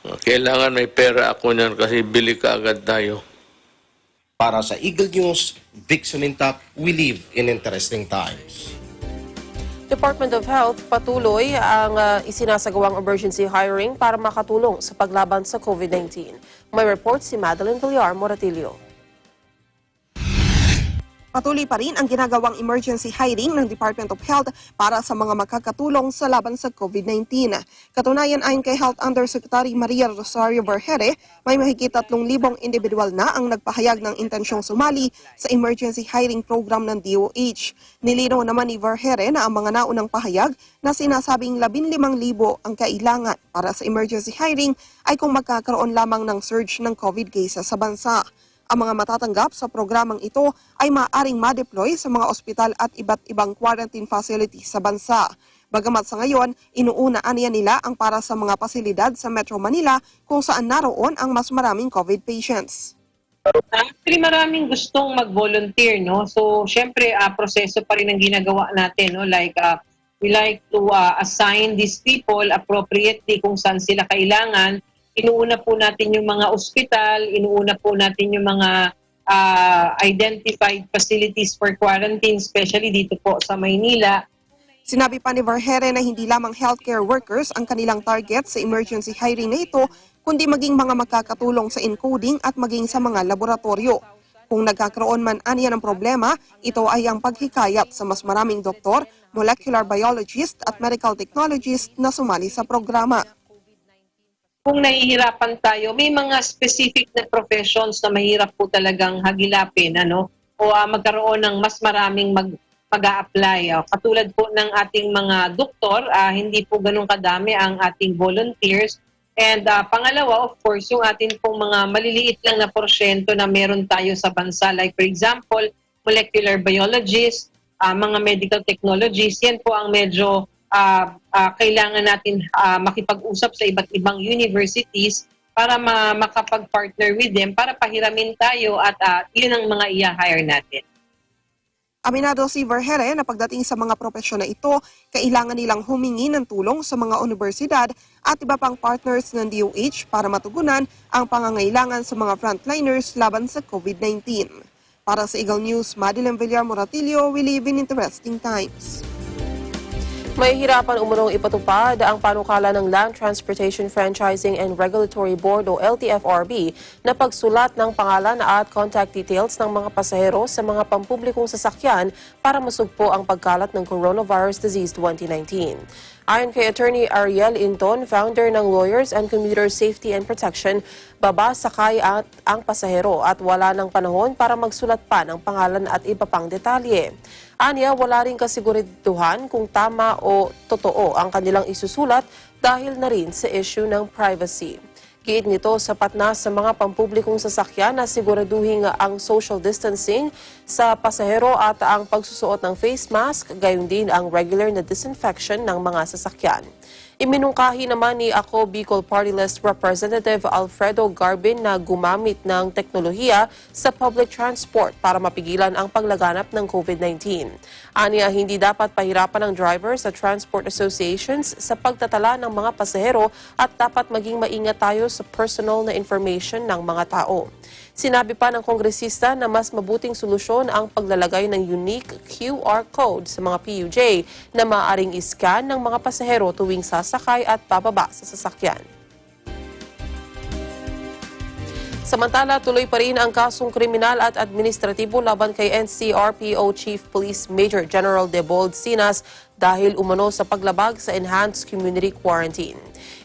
Kailangan may pera ako niyan kasi bili ka agad tayo. Para sa Eagle News, Vic Sumintak, we live in interesting times. Department of Health patuloy ang isinasagawang emergency hiring para makatulong sa paglaban sa COVID-19. May report si Madeline Villar Moratillo. Patuloy pa rin ang ginagawang emergency hiring ng Department of Health para sa mga makakatulong sa laban sa COVID-19. Katunayan, ayon kay Health Undersecretary Maria Rosario Vergere, may mahigit 3,000 individual na ang nagpahayag ng intensyong sumali sa emergency hiring program ng DOH. Nilinaw naman ni Vergere na ang mga naunang pahayag na sinasabing 15,000 ang kailangan para sa emergency hiring ay kung magkakaroon lamang ng surge ng COVID cases sa bansa. Ang mga matatanggap sa programang ito ay maaaring ma-deploy sa mga ospital at iba't ibang quarantine facilities sa bansa. Bagamat sa ngayon, inuunaan nila ang para sa mga pasilidad sa Metro Manila kung saan naroon ang mas maraming COVID patients. Actually, maraming gustong mag-volunteer, no? So, syempre, proseso pa rin ang ginagawa natin, no? Like, we like to assign these people appropriately kung saan sila kailangan. Inuuna po natin yung mga ospital, inuuna po natin yung mga identified facilities for quarantine, especially dito po sa Maynila. Sinabi pa ni Vergere na hindi lamang healthcare workers ang kanilang target sa emergency hiring na ito, kundi maging mga makakatulong sa encoding at maging sa mga laboratorio. Kung nagkakaroon man aniya ng problema, ito ay ang paghikayat sa mas maraming doktor, molecular biologist at medical technologist na sumali sa programa. Kung nahihirapan tayo, may mga specific na professions na mahirap po talagang hagilapin, ano? O magkaroon ng mas maraming mag-a-apply. Katulad po ng ating mga doktor, hindi po ganun kadami ang ating volunteers. And pangalawa, of course, yung ating pong mga maliliit lang na porsyento na meron tayo sa bansa. Like for example, molecular biologists, mga medical technologists, yan po ang medyo kailangan natin makipag-usap sa iba't ibang universities para makapag-partner with them para pahiramin tayo at yun ang mga i-hire natin. Aminado si Vergere na pagdating sa mga propesyon na ito, kailangan nilang humingi ng tulong sa mga universidad at iba pang partners ng DOH para matugunan ang pangangailangan sa mga frontliners laban sa COVID-19. Para sa Eagle News, Madeline Villar Moratillo, we live in interesting times. May hirapan umunong ipatupad ang panukala ng Land Transportation Franchising and Regulatory Board o LTFRB na pagsulat ng pangalan at contact details ng mga pasahero sa mga pampublikong sasakyan para masugpo ang pagkalat ng Coronavirus Disease 2019. Ayon kay Attorney Ariel Inton, founder ng Lawyers and Commuter Safety and Protection, babasakay at ang pasahero at wala ng panahon para magsulat pa ng pangalan at iba pang detalye. Anya, wala rin kasiguraduhan kung tama o totoo ang kanilang isusulat dahil na rin sa issue ng privacy. Giit nito, sapat na sa mga pampublikong sasakyan na siguraduhin ang social distancing sa pasahero at ang pagsusuot ng face mask, gayon din ang regular na disinfection ng mga sasakyan. Iminungkahi naman ni Ako Bicol Party List Representative Alfredo Garbin na gumamit ng teknolohiya sa public transport para mapigilan ang paglaganap ng COVID-19. Aniya, hindi dapat pahirapan ng drivers at transport associations sa pagtatala ng mga pasahero at dapat maging maingat tayo sa personal na information ng mga tao. Sinabi pa ng kongresista na mas mabuting solusyon ang paglalagay ng unique QR code sa mga PUJ na maaaring iscan ng mga pasahero tuwing sasakay at bababa sa sasakyan. Samantala, tuloy pa rin ang kasong kriminal at administratibo laban kay NCRPO Chief Police Major General Debold Sinas dahil umano sa paglabag sa Enhanced Community Quarantine.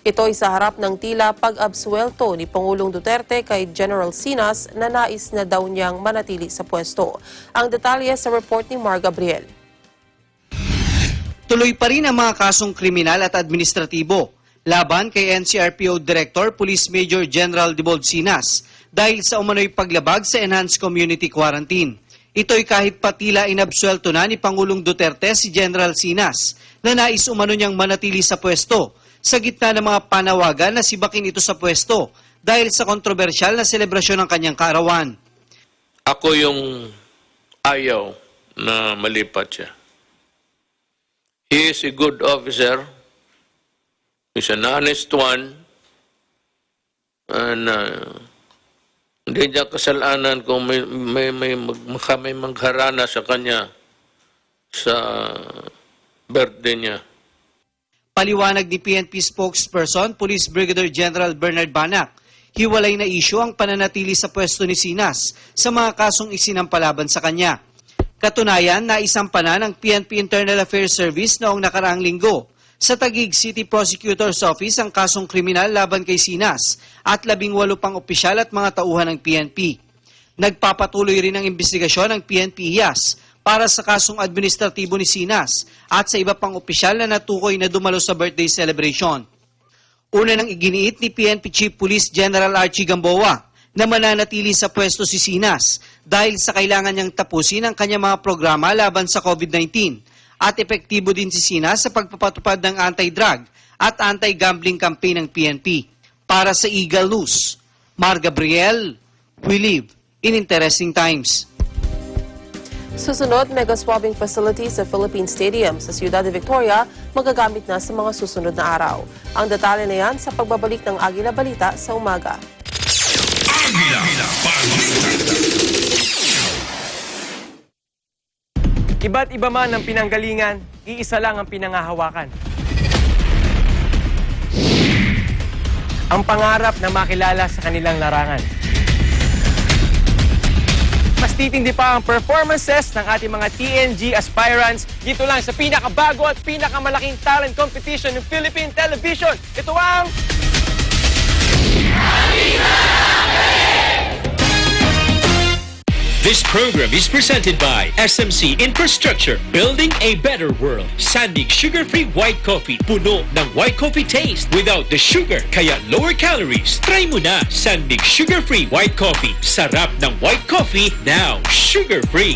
Ito ay sa harap ng tila pag-absuelto ni Pangulong Duterte kay General Sinas na nais na daw niyang manatili sa pwesto. Ang detalye sa report ni Mar Gabriel. Tuloy pa rin ang mga kasong kriminal at administratibo laban kay NCRPO Director Police Major General Debold Sinas dahil sa umano'y paglabag sa Enhanced Community Quarantine. Ito'y kahit patila inabsuelto na ni Pangulong Duterte si General Sinas na nais umano niyang manatili sa pwesto sa gitna ng mga panawagan na sibakin ito sa pwesto dahil sa kontrobersyal na selebrasyon ng kanyang kaarawan. Ako yung ayaw na malipat siya. He is a good officer. He's an honest one. And hindi niya kasalanan kung may magharana sa kanya sa birthday niya. Paliwanag ni PNP spokesperson, Police Brigadier General Bernard Banac, hiwalay na isyu ang pananatili sa pwesto ni Sinas sa mga kasong isinampalaban sa kanya. Katunayan, naisampa na ng PNP Internal Affairs Service noong nakaraang linggo sa Taguig City Prosecutor's Office ang kasong kriminal laban kay Sinas at 18 pang opisyal at mga tauhan ng PNP. Nagpapatuloy rin ang investigasyon ng PNP IAS para sa kasong administratibo ni Sinas at sa iba pang opisyal na natukoy na dumalo sa birthday celebration. Una nang iginiit ni PNP Chief Police General Archie Gamboa na mananatili sa pwesto si Sinas dahil sa kailangan niyang tapusin ang kanyang mga programa laban sa COVID-19 at epektibo din si Sinas sa pagpapatupad ng anti-drug at anti-gambling campaign ng PNP. Para sa Eagle News, Mar Gabriel, we live in interesting times. Susunod, mega swabbing facility sa Philippine Stadium sa Ciudad de Victoria magagamit na sa mga susunod na araw. Ang detalye na yan sa pagbabalik ng Agila Balita sa umaga. Agila Balita! Iba't iba man ang pinanggalingan, iisa lang ang pinangahawakan. Ang pangarap na makilala sa kanilang larangan. Mas titindi pa ang performances ng ating mga TNG aspirants dito lang sa pinakabago at pinakamalaking talent competition ng Philippine Television. Ito ang... This program is presented by SMC Infrastructure Building a Better World. Sandig sugar-free white coffee. Puno ng white coffee taste without the sugar, kaya lower calories. Try mo na Sandig sugar-free white coffee. Sarap ng white coffee, now sugar-free.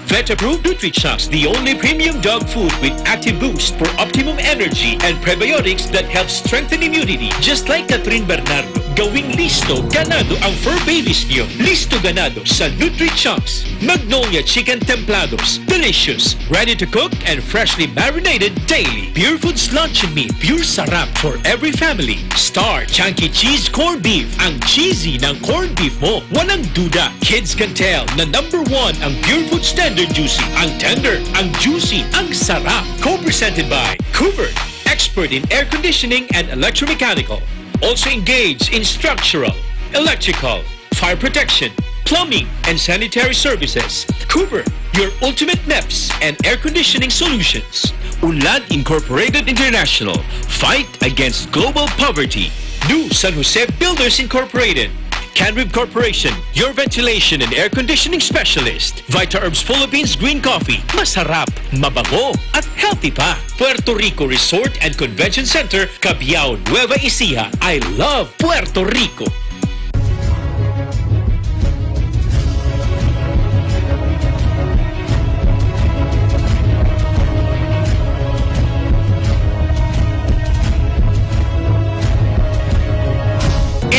Vet-approved NutriChocs, the only premium dog food with active boost for optimum energy and prebiotics that help strengthen immunity. Just like Catherine Bernardo, gawing listo ganado ang fur babies niyo. Listo ganado sa NutriChocs. Magnolia Chicken Templados, delicious, ready to cook and freshly marinated daily. PUREFOODS Luncheon Meat, pure sarap for every family. Star Chunky Cheese Corned Beef, ang cheesy ng corned beef mo. Walang duda, kids can tell na #1 ang PUREFOODS Tender Juicy. Ang tender, ang juicy, ang sarap. Co-presented by Cooper, expert in air conditioning and electromechanical. Also engaged in structural, electrical, fire protection, plumbing, and sanitary services. Cooper, your ultimate NEPS and air conditioning solutions. Unlad Incorporated International, fight against global poverty. New San Jose Builders Incorporated. Canrib Corporation, your ventilation and air conditioning specialist. Vita Herbs Philippines Green Coffee, masarap, mabango, at healthy pa. Puerto Rico Resort and Convention Center, Cabiao, Nueva Ecija. I love Puerto Rico.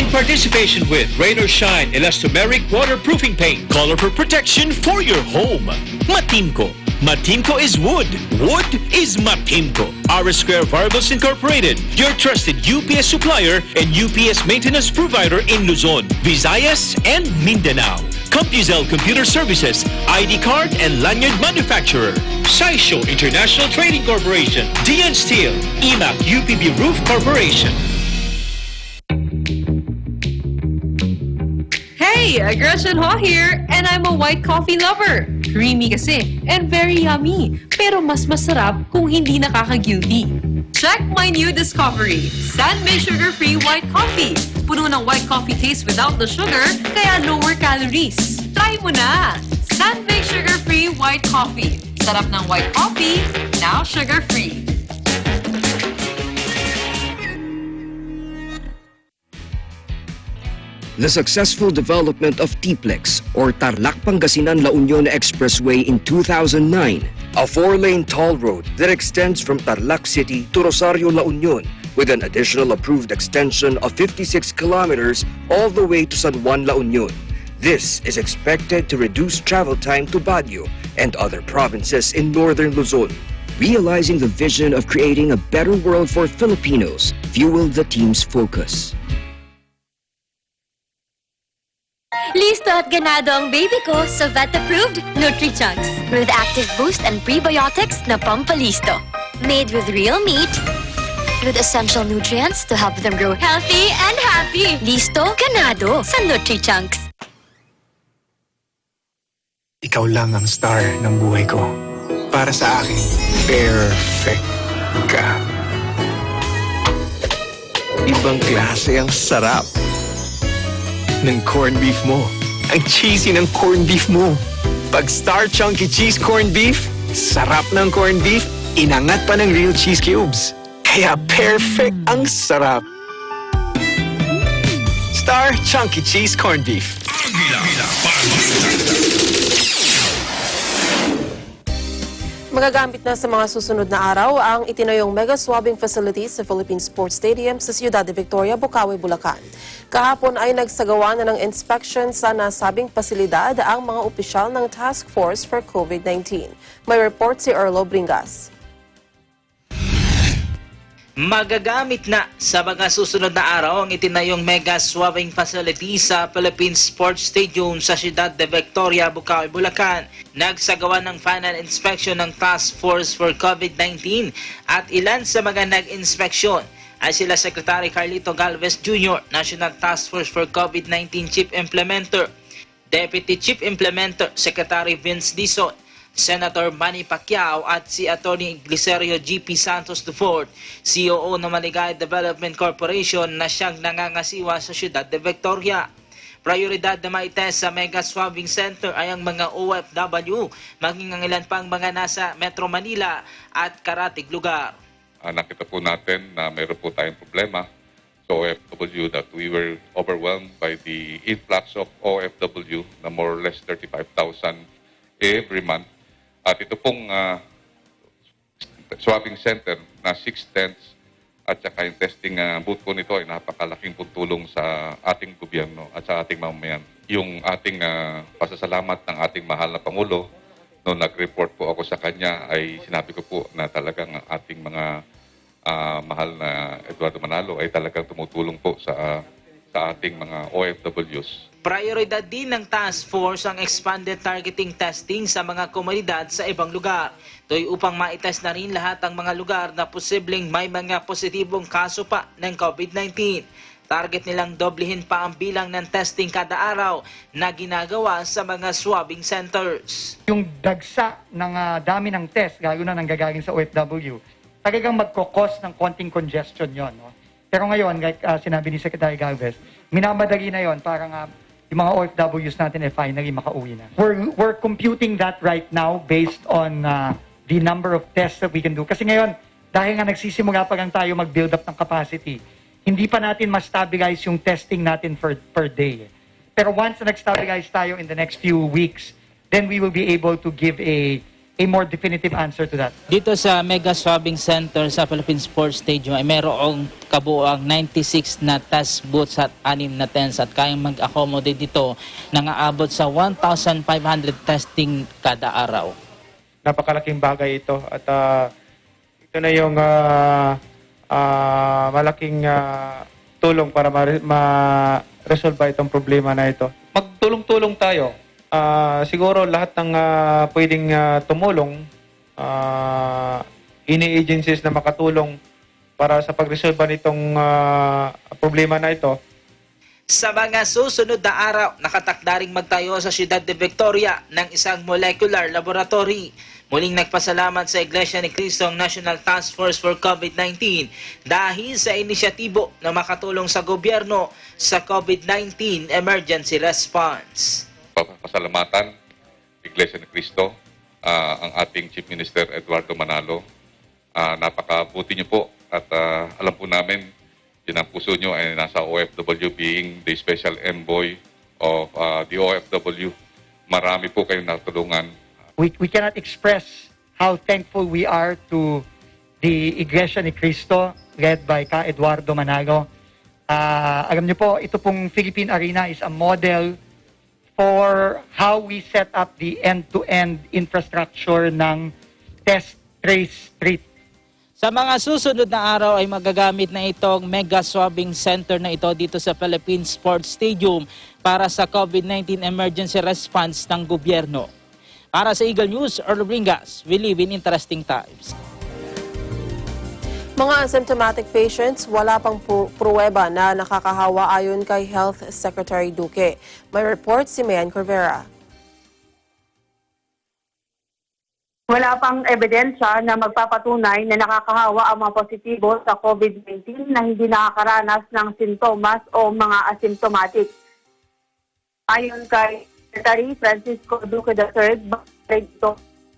Participation with Rain or Shine Elastomeric Waterproofing Paint. Color for protection for your home. Matimco. Matimco is wood. Wood is Matimco. R Square Variables Incorporated, your trusted UPS supplier and UPS maintenance provider in Luzon, Visayas, and Mindanao. CompuZell Computer Services, ID card and lanyard manufacturer. Saisho International Trading Corporation, DN Steel, IMAC UPB Roof Corporation. Hey, Gretchen Ho here, and I'm a white coffee lover. Creamy kasi, and very yummy. Pero mas masarap kung hindi nakaka-guilty. Check my new discovery, Sandwich Sugar-Free White Coffee. Puno ng white coffee taste without the sugar, kaya lower calories. Try mo na! Sandwich Sugar-Free White Coffee. sarap ng white coffee, now sugar-free. The successful development of TPLEX or Tarlac Pangasinan La Union Expressway in 2009, a 4-lane toll road that extends from Tarlac City to Rosario La Union with an additional approved extension of 56 kilometers all the way to San Juan La Union. This is expected to reduce travel time to Baguio and other provinces in northern Luzon. Realizing the vision of creating a better world for Filipinos fueled the team's focus. Listo at ganado ang baby ko sa vet-approved NutriChunks with active boost and prebiotics na pampalisto. Made with real meat, with essential nutrients to help them grow healthy and happy. Listo, ganado sa NutriChunks. Ikaw lang ang star ng buhay ko. Para sa akin, perfect ka. Ibang klase ang sarap ng corned beef mo. Ang cheesy ng corned beef mo. Pag Star Chunky Cheese Corned Beef, sarap ng corned beef, inangat pa ng real cheese cubes. Kaya perfect ang sarap. Star Chunky Cheese Corned Beef. Magagamit na sa mga susunod na araw ang itinayong mega swabbing facility sa Philippine Sports Stadium sa Ciudad de Victoria, Bukawi, Bulacan. Kahapon ay nagsagawa na ng inspection sa nasabing pasilidad ang mga opisyal ng Task Force for COVID-19. May report si Erlo Bringas. Magagamit na sa mga susunod na araw ang itinayong mega swabbing facility sa Philippine Sports Stadium sa Ciudad de Victoria, Bukawi, Bulacan. Nagsagawa ng final inspection ng Task Force for COVID-19 at ilan sa mga nag-inspeksyon ay sila Secretary Carlito Galvez Jr., National Task Force for COVID-19 Chief Implementer, Deputy Chief Implementer Secretary Vince Dizon, Senator Manny Pacquiao at si Atty. Glicerio G.P. Santos IV, COO ng Maligay Development Corporation na siyang nangangasiwa sa Ciudad de Victoria. Prioridad na maitest sa Mega Swabbing Center ay ang mga OFW, maging ang ilan pang mga nasa Metro Manila at karatig lugar. Nakita po natin na mayroon po tayong problema sa OFW that we were overwhelmed by the influx of OFW na more or less 35,000 every month. At ito pong swabbing center na 6 tents at saka yung testing booth po nito ay napakalaking tulong sa ating gobyerno at sa ating mamamayan. Yung ating pasasalamat ng ating mahal na Pangulo, noong nag-report po ako sa kanya ay sinabi ko po na talagang ating mga mahal na Eduardo Manalo ay talagang tumutulong po sa ating mga OFWs. Prioridad din ng task force ang expanded targeting testing sa mga komunidad sa ibang lugar. Ito'y upang maitest na rin lahat ang mga lugar na posibleng may mga positibong kaso pa ng COVID-19. Target nilang doblehin pa ang bilang ng testing kada araw na ginagawa sa mga swabbing centers. Yung dagsa ng dami ng test, lalo na nanggagaling sa OFW, talagang magkakos ng konting congestion yon. No? Pero ngayon, like sinabi ni Secretary Galvez, minamadali na yon para yung mga OFWs natin ay finally makauwi na. We're computing that right now based on the number of tests that we can do. Kasi ngayon, dahil nga nagsisimula pa lang tayo mag-build up ng capacity, hindi pa natin ma-stabilize yung testing natin per day. Pero once na nag-stabilize tayo in the next few weeks, then we will be able to give a more definitive answer to that. Dito sa Mega Swabbing Center sa Philippine Sports Stadium ay mayroong kabuoang 96 na test booths at 6 na tents at kayang mag-accommodate dito nang aabot sa 1,500 testing kada araw. Napakalaking bagay ito at ito na yung malaking tulong para ma-resolve itong problema na ito. Magtulong-tulong tayo. Siguro lahat ng pwedeng tumulong, ini-agencies na makatulong para sa pag-resolve nitong problema na ito. Sa mga susunod na araw, nakatakda ring magtayo sa Ciudad de Victoria ng isang molecular laboratory. Muling nagpasalamat sa Iglesia ni Cristo ang National Task Force for COVID-19 dahil sa inisyatibo na makatulong sa gobyerno sa COVID-19 emergency response. Pasalamatan, Iglesia ni Cristo, ang ating Chief Minister Eduardo Manalo. Napakabuti niyo po at alam po namin din ang puso niyo ay nasa OFW, being the special envoy of the OFW. Marami po kayong natulungan. We cannot express how thankful we are to the Iglesia ni Cristo led by Ka Eduardo Manalo. Alam niyo po, ito pong Philippine Arena is a model for how we set up the end-to-end infrastructure ng test, trace, treat. Sa mga susunod na araw ay magagamit na itong mega swabbing center na ito dito sa Philippine Sports Stadium para sa COVID-19 emergency response ng gobyerno. Para sa Eagle News, Earl Bringas, we live in interesting times. Mga asymptomatic patients, wala pang pruweba na nakakahawa ayon kay Health Secretary Duque. May report si Mayan Corvera. Wala pang ebidensya na magpapatunay na nakakahawa ang mga positibo sa COVID-19 na hindi nakakaranas ng sintomas o mga asymptomatic. Ayon kay Secretary Francisco Duque III, ito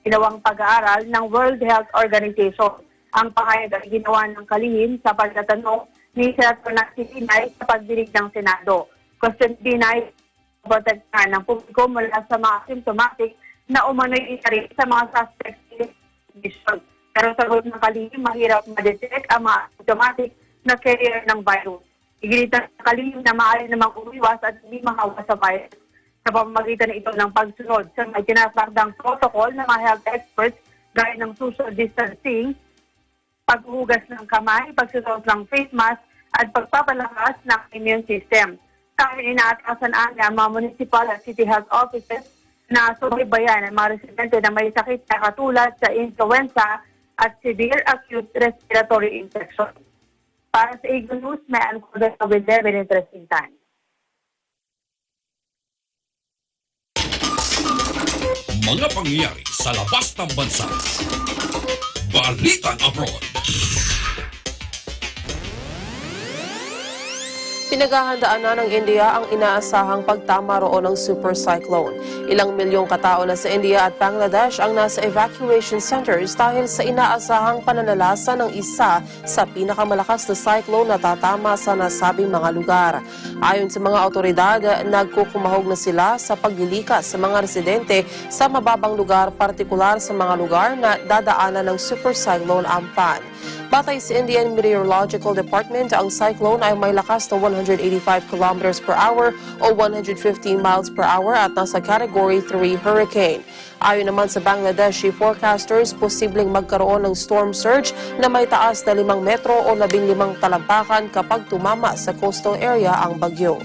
ginawang pag-aaral ng World Health Organization. Ang pahayag ay ginawa ng kalihim sa pagtatanong ni Senator Nancy Binay sa pagdinig ng Senado. Question Binay, protektahan ng publiko mula sa mga asymptomatic na umano'y itarin sa mga suspects in condition. Pero sagot ng kalihim, mahirap ma-detect ang mga asymptomatic na carrier ng virus. Iginitan ng kalihim na maaari namang umiwas at hindi mahawa sa virus. Sa pamamagitan ito ng pagsunod sa may tinatagdang protocol ng mga health experts gaya ng social distancing, paghuhugas ng kamay, pagsusuot ng face mask, at pagpapalakas ng immune system. Dahil inaatasan ang mga municipal at city health offices na subaybayan ang mga residente na may sakit na katulad sa influenza at severe acute respiratory infection. Para sa Eagle News, may Untitled with Devin Interesting Time. Mga pangyayari sa labas ng bansa. Balitan Abroad. Pinaghahandaan na ng India ang inaasahang pagtama roon ng super cyclone. Ilang milyong katao na sa India at Bangladesh ang nasa evacuation centers dahil sa inaasahang pananalasa ng isa sa pinakamalakas na cyclone na tatama sa nasabing mga lugar. Ayon sa mga otoridad, nagkukumahog na sila sa paglilikas sa mga residente sa mababang lugar, partikular sa mga lugar na dadaanan ng super cyclone Amphan. Batay sa Indian Meteorological Department, ang cyclone ay may lakas na 185 kilometers per hour o 115 miles per hour at nasa Category 3 hurricane. Ayon naman sa Bangladeshi forecasters, posibleng magkaroon ng storm surge na may taas na 5 metro o 15 talampakan kapag tumama sa coastal area ang bagyo.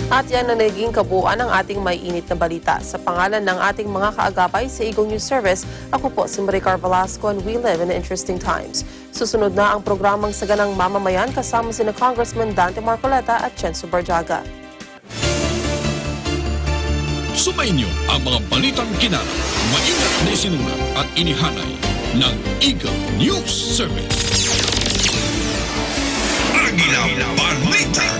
At yan ang naging kabuuan ng ating may init na balita. Sa pangalan ng ating mga kaagapay sa Eagle News Service, ako po si Maricar Velasco and we live in interesting times. Susunod na ang programang Saganang Mamamayan kasama sina Congressman Dante Marcoleta at Chenzo Barjaga. Sumainyo ang mga balitang kinarap, maingat na isinulat at inihanay ng Eagle News Service. Agila Balita!